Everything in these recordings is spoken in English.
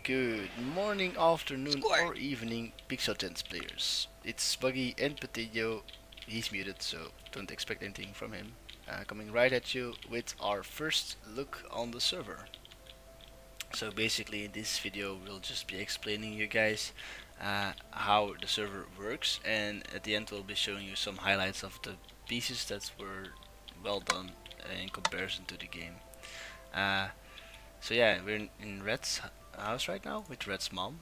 Good morning, afternoon, or evening, Pixelgens players. It's Buggy and Patillo. He's muted, so don't expect anything from him. Coming right at you with our first look on the server. So basically, in this video, we'll just be explaining you guys how the server works, and at the end, we'll be showing you some highlights of the pieces that were well done in comparison to the game. Uh, so yeah, we're in Red's house right now with Red's mom.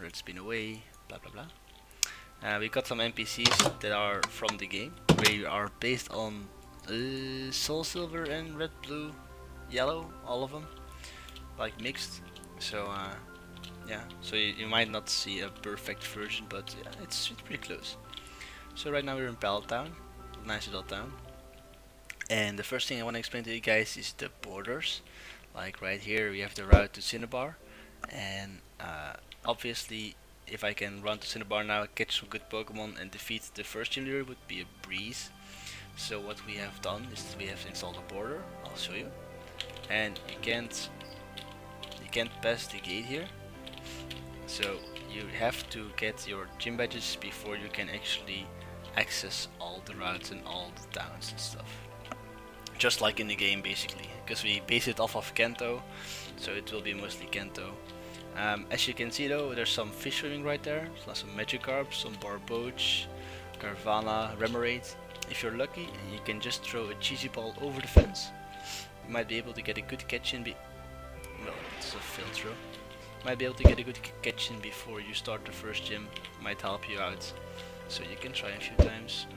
Red's been away, blah blah blah. We got some NPCs that are from the game. They are based on Soul Silver and Red, Blue, Yellow, all of them, like mixed. So yeah, so you might not see a perfect version, but yeah, it's pretty close. So right now we're in Pallet Town, nice little town. And the first thing I want to explain to you guys is the borders. Like right here we have the route to Cinnabar, and obviously if I can run to Cinnabar now, catch some good Pokemon and defeat the first gym leader would be a breeze. So what we have done is we have installed a border. I'll show you. And you can't pass the gate here. So you have to get your gym badges before you can actually access all the routes and all the towns and stuff. Just like in the game basically, because we base it off of Kanto, so it will be mostly Kanto. As you can see though, there's some fish swimming right there, some Magikarp, some Barboach, Carvana, Remoraid. If you're lucky, you can just throw a cheesy ball over the fence. You might be able to get a good catch in well, it's a failed throw. Might be able to get a good catch in before you start the first gym, might help you out. So you can try a few times.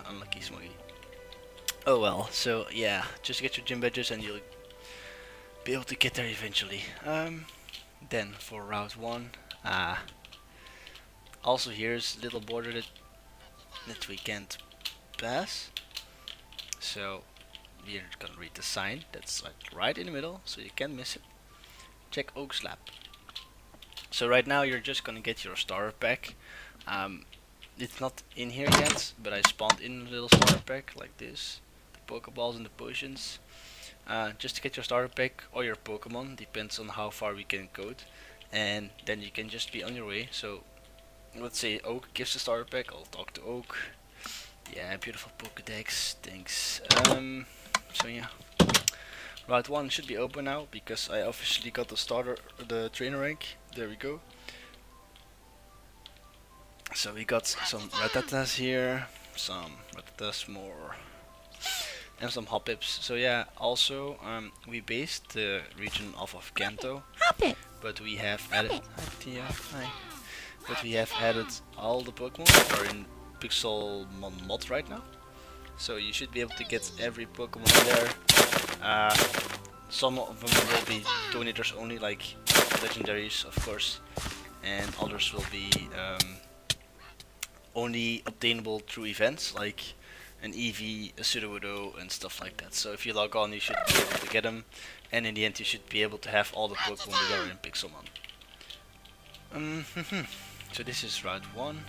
Unlucky Smoggy. Oh well, so yeah, just get your gym badges and you'll be able to get there eventually. Then for Route 1, also here's a little border that we can't pass. So we're gonna read the sign that's like right in the middle, so you can't miss it. Check Oak Slab. So right now you're just gonna get your starter pack. It's not in here yet, but I spawned in a little starter pack like this. The Pokeballs and the potions. Just to get your starter pack or your Pokemon, depends on how far we can code, and then you can just be on your way. So let's say Oak gives the starter pack, I'll talk to Oak. Yeah, beautiful Pokedex, thanks. So yeah, Route 1 should be open now because I officially got the trainer rank. There we go. So we got some Rattatas here, some Rattatas more, and some Hoppips. So yeah, also we based the region off of Kanto, but we have added but we have added all the Pokemon that are in Pixelmon mod right now. So you should be able to get every Pokemon there. Some of them will be donators only, like legendaries of course, and others will be only obtainable through events like an EV, a Sudowoodo, and stuff like that. So if you log on, you should be able to get them, and in the end, you should be able to have all the Pokemon that are in Pixelmon. So this is Route 1.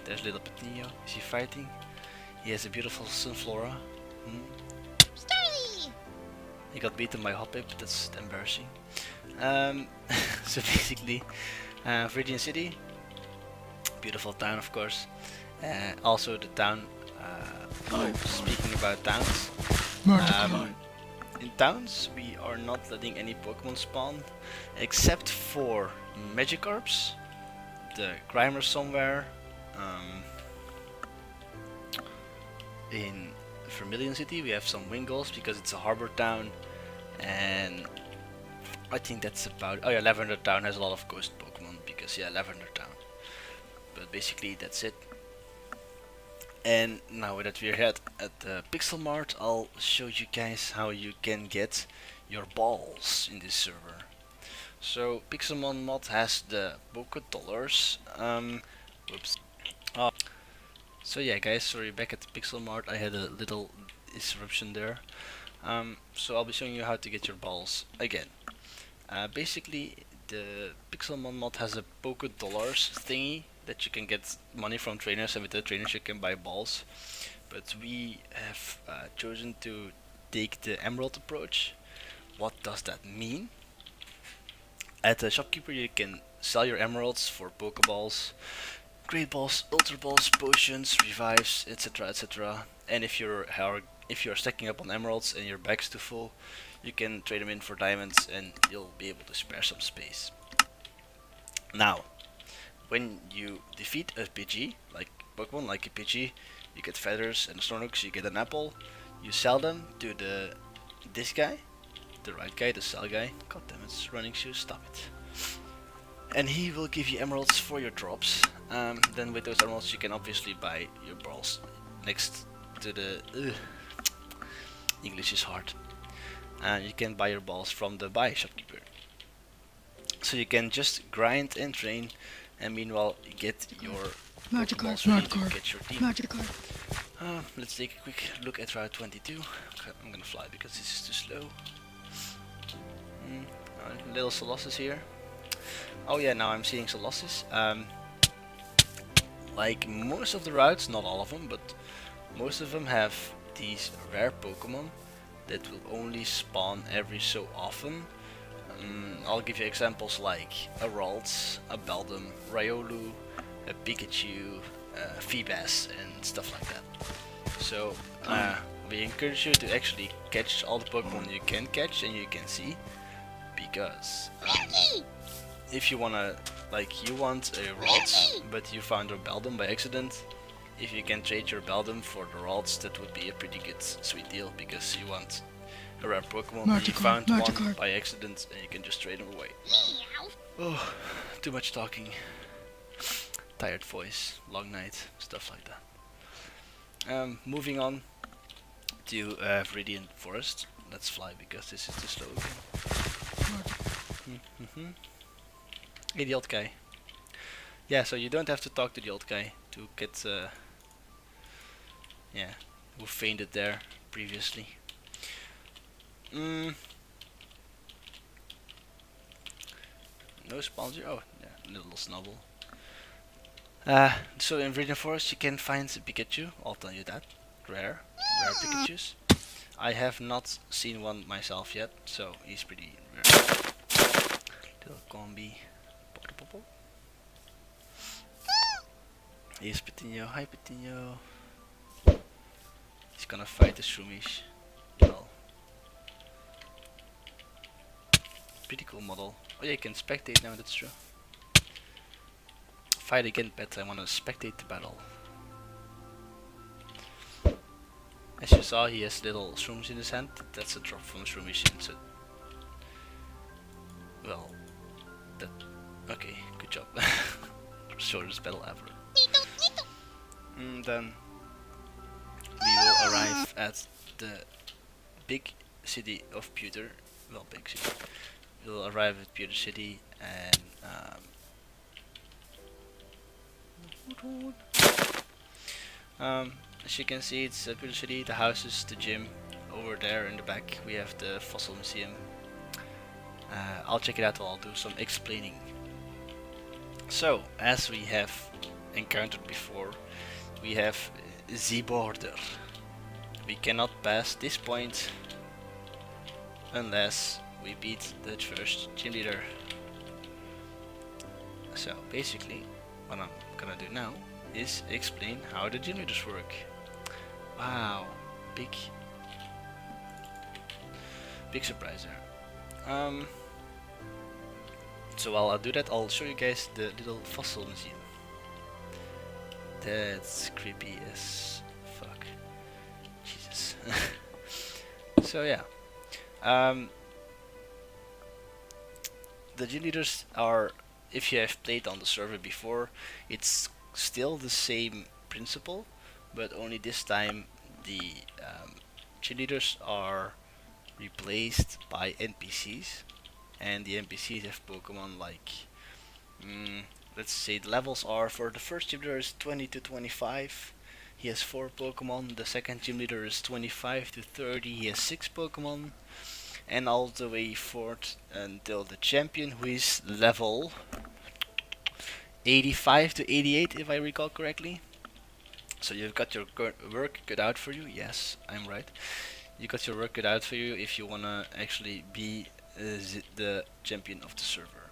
There's little Patillo. Is he fighting? He has a beautiful Sunflora. He got beaten by Hoppip. That's embarrassing. So basically, Viridian City, beautiful town of course. Also the town, speaking about towns, in towns we are not letting any Pokemon spawn except for Magikarps, the Grimer somewhere, in Vermilion City we have some Wingulls because it's a harbor town, and I think that's about. Oh yeah, Lavender Town has a lot of ghost Pokemon because yeah, Lavender Town. But basically that's it. And now that we're here at the Pixel Mart, I'll show you guys how you can get your balls in this server. So Pixelmon mod has the Poké Dollars. Whoops. So yeah, guys, sorry, back at the Pixel Mart, I had a little disruption there. So I'll be showing you how to get your balls again. Basically, the Pixelmon mod has a Poké Dollars thingy that you can get money from trainers, and with the trainers you can buy balls. But we have chosen to take the emerald approach. What does that mean? At the shopkeeper you can sell your emeralds for Pokeballs, Great Balls, Ultra Balls, potions, revives, etc, etc. And if you're stacking up on emeralds and your bag's too full, you can trade them in for diamonds and you'll be able to spare some space. Now, when you defeat a Pidgey, like Pokemon, like a Pidgey, you get feathers and Snorlax, you get an apple, you sell them to this guy, the right guy, the sell guy. God damn it, running shoes, stop it. And he will give you emeralds for your drops. Then with those emeralds you can obviously buy your balls next to the... English is hard. And you can buy your balls from the buy shopkeeper. So you can just grind and train, and meanwhile get your Pokeballs ready to get your team. Let's take a quick look at Route 22. I'm gonna fly because this is too slow. Little Colossus here. Oh yeah, now I'm seeing Colossus. Like most of the routes, not all of them, but most of them have these rare Pokemon that will only spawn every so often. I'll give you examples like a Ralts, a Beldum, Riolu, a Pikachu, Feebas, and stuff like that. So we encourage you to actually catch all the Pokemon you can catch and you can see, because if you wanna, like, you want a Ralts, but you found a Beldum by accident, if you can trade your Beldum for the Ralts, that would be a pretty good, sweet deal, because you want a rare Pokemon and you found one by accident and you can just trade them away. Oh, too much talking. Tired voice, long night, stuff like that. Moving on to Viridian Forest. Let's fly because this is too slow again. Hey, the old guy. Yeah, so you don't have to talk to the old guy to get, yeah, who fainted there previously. No spawns here. Oh, yeah, little snubble. So in Viridian Forest you can find Pikachu, I'll tell you that. Rare Pikachus. I have not seen one myself yet, so he's pretty rare. Little combi. Here's Petinho. Hi Petinho. He's gonna fight the Shroomish. Well, pretty cool model. Oh yeah, you can spectate now, that's true. Fight again, pet, I wanna spectate the battle. As you saw, he has little shrooms in his hand. That's a drop from Shroomish, so... Well... That... Okay, good job. Shortest battle ever. Then... We will arrive at the big city of Pewter. Well, big city. We'll arrive at Pewter City and... as you can see, it's a Pewter City, the houses, the gym. Over there in the back we have the Fossil Museum. I'll check it out while I'll do some explaining. So, as we have encountered before, we have the border. We cannot pass this point unless we beat the first gym leader. So basically, what I'm gonna do now is explain how the gym leaders work. Wow, big surprise there. So while I do that, I'll show you guys the little fossil museum. That's creepy as fuck. Jesus. So yeah, the gym leaders are, if you have played on the server before, it's still the same principle, but only this time the gym leaders are replaced by NPCs, and the NPCs have Pokemon like, let's say the levels are, for the first gym leader is 20 to 25, he has 4 Pokemon, the second gym leader is 25 to 30, he has 6 Pokemon, and all the way forth until the champion, who is level 85 to 88 if I recall correctly. So you've got your work cut out for you, yes, I'm right. you got your work cut out for you if you wanna actually be the champion of the server.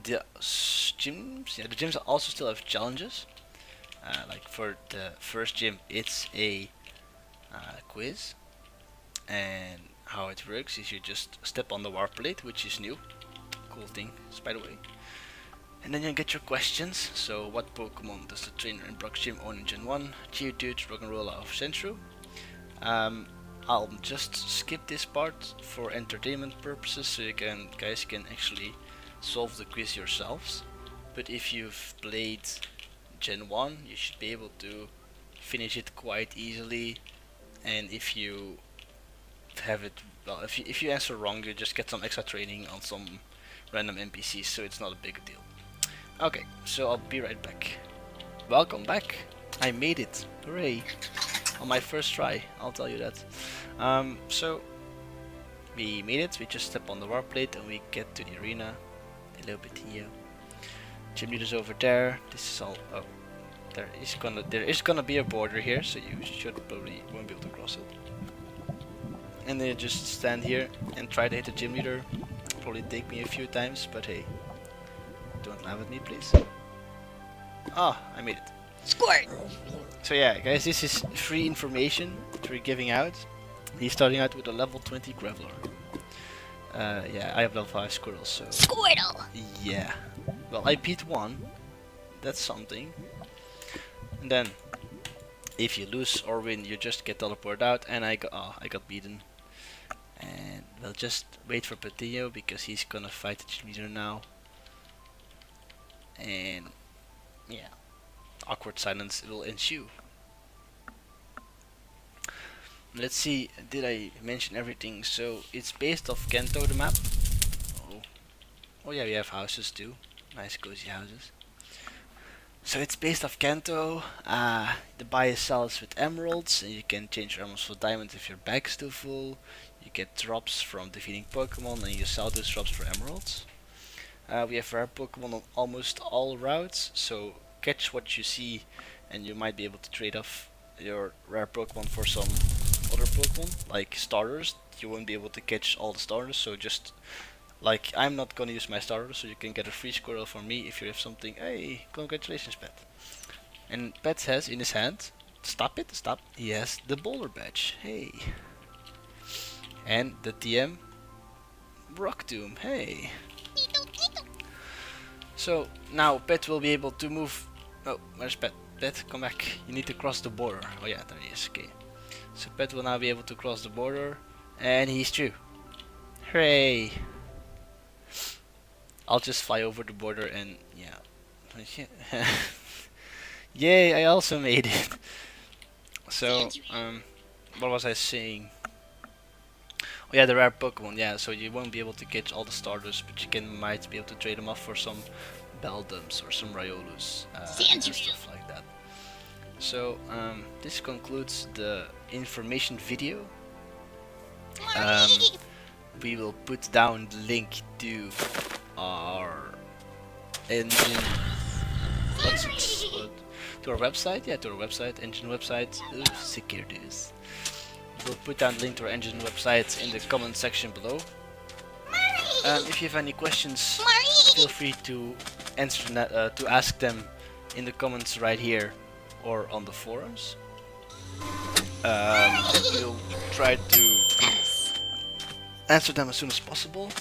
The gyms, yeah, the gyms also still have challenges. Like for the first gym, it's a quiz, and how it works is you just step on the warp plate, which is new, cool thing, by the way. And then you get your questions. So, what Pokemon does the trainer in Brock's gym own in Gen 1? Geodude, Roggenrola, of Centru. I'll just skip this part for entertainment purposes, so you guys can actually solve the quiz yourselves. But if you've played Gen 1, you should be able to finish it quite easily. And if you have it, well, if you answer wrong, you just get some extra training on some random NPCs, so it's not a big deal. Okay, so I'll be right back. Welcome back. I made it. Hooray. On my first try, I'll tell you that. So we made it. We just step on the warp plate and we get to the arena. Hello, Betio. Gym leader's over there. This is all. Oh, there is gonna be a border here, so you probably won't be able to cross it. And then you just stand here and try to hit the gym leader. Probably take me a few times, but hey, don't laugh at me, please. Ah, I made it. Squirt! So yeah, guys, this is free information that we're giving out. He's starting out with a level 20 Graveler. Yeah, I have level 5 Squirtle, so... Squirtle! Yeah. Well, I beat one. That's something. And then, if you lose or win, you just get teleported out, and I got beaten. And we'll just wait for Patillo, because he's gonna fight the gym leader now. And... yeah. Awkward silence will ensue. Let's see, did I mention everything? So it's based off Kanto, the map. Oh yeah, we have houses too. Nice cozy houses. So it's based off Kanto. The buy and sell is with emeralds, and you can change your emeralds for diamonds if your bag's too full. You get drops from defeating Pokemon, and you sell those drops for emeralds. We have rare Pokemon on almost all routes, so catch what you see, and you might be able to trade off your rare Pokemon for some other Pokemon, like starters. You won't be able to catch all the starters, so just like I'm not gonna use my starters, so you can get a free Squirrel from me if you have something. Hey, congratulations, Pet. And Pet has in his hand, stop. He has the Boulder Badge. Hey. And the TM Rock Tomb. Hey. So now Pet will be able to move. Oh, where's Pet? Pet, come back. You need to cross the border. Oh yeah, there he is. Okay. So Pet will now be able to cross the border, and he's through. Hooray! I'll just fly over the border and yeah. Yay! I also made it. So what was I saying? Oh yeah, the rare Pokemon. Yeah, so you won't be able to catch all the starters, but you might be able to trade them off for some Beldums or some Riolus and stuff like that. So this concludes the information video. We will put down the link to our engine. To our website? Yeah, to our website, engine website. Ooh, securities. We'll put down the link to our engine website in the comment section below. If you have any questions, feel free to to ask them in the comments right here or on the forums. We'll try to answer them as soon as possible.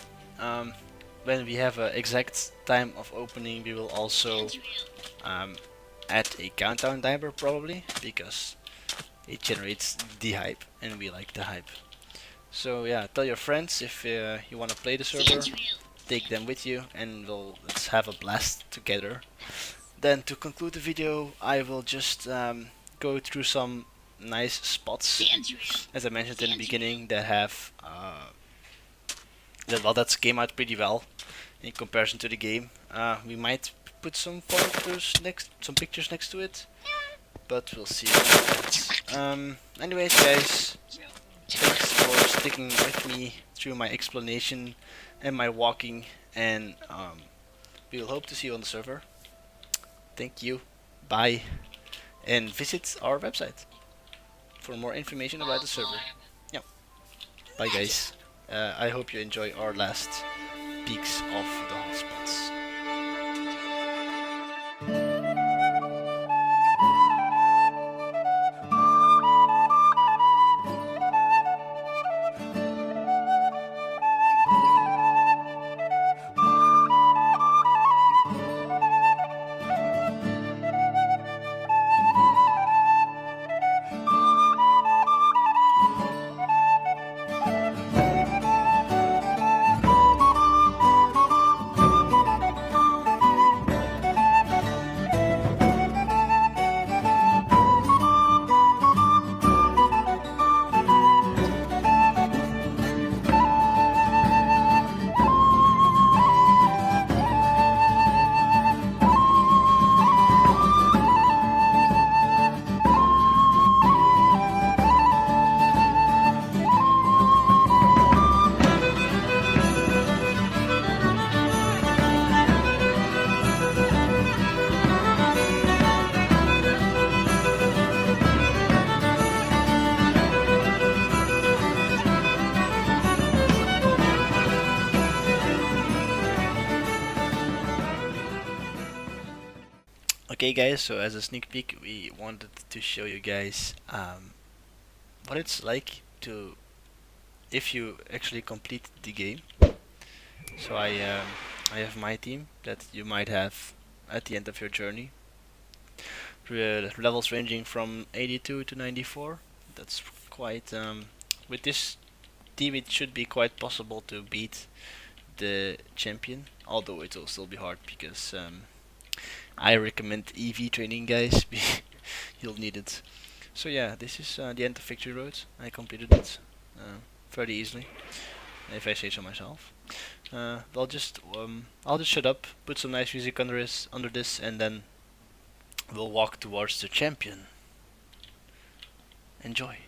When we have an exact time of opening, we will also add a countdown timer probably, because it generates the hype and we like the hype. So yeah, tell your friends if you want to play the server, take them with you, and let's have a blast together. Then to conclude the video, I will just go through some nice spots, as I mentioned in the beginning, that have that came out pretty well in comparison to the game. We might put some pictures next to it, but we'll see. Anyways, guys, thanks for sticking with me through my explanation and my walking, and we will hope to see you on the server. Thank you, bye, and visit our website. for more information about the server. Yeah. Bye guys. I hope you enjoy our last peaks of the hotspots. Okay guys, so as a sneak peek we wanted to show you guys what it's like to if you actually complete the game. So I have my team that you might have at the end of your journey. Levels ranging from 82 to 94. That's quite with this team it should be quite possible to beat the champion, although it will still be hard because I recommend EV training guys. You'll need it. So yeah, this is the end of Victory Road. I completed it fairly easily, if I say so myself. I'll just shut up, put some nice music under this, and then we'll walk towards the champion. Enjoy.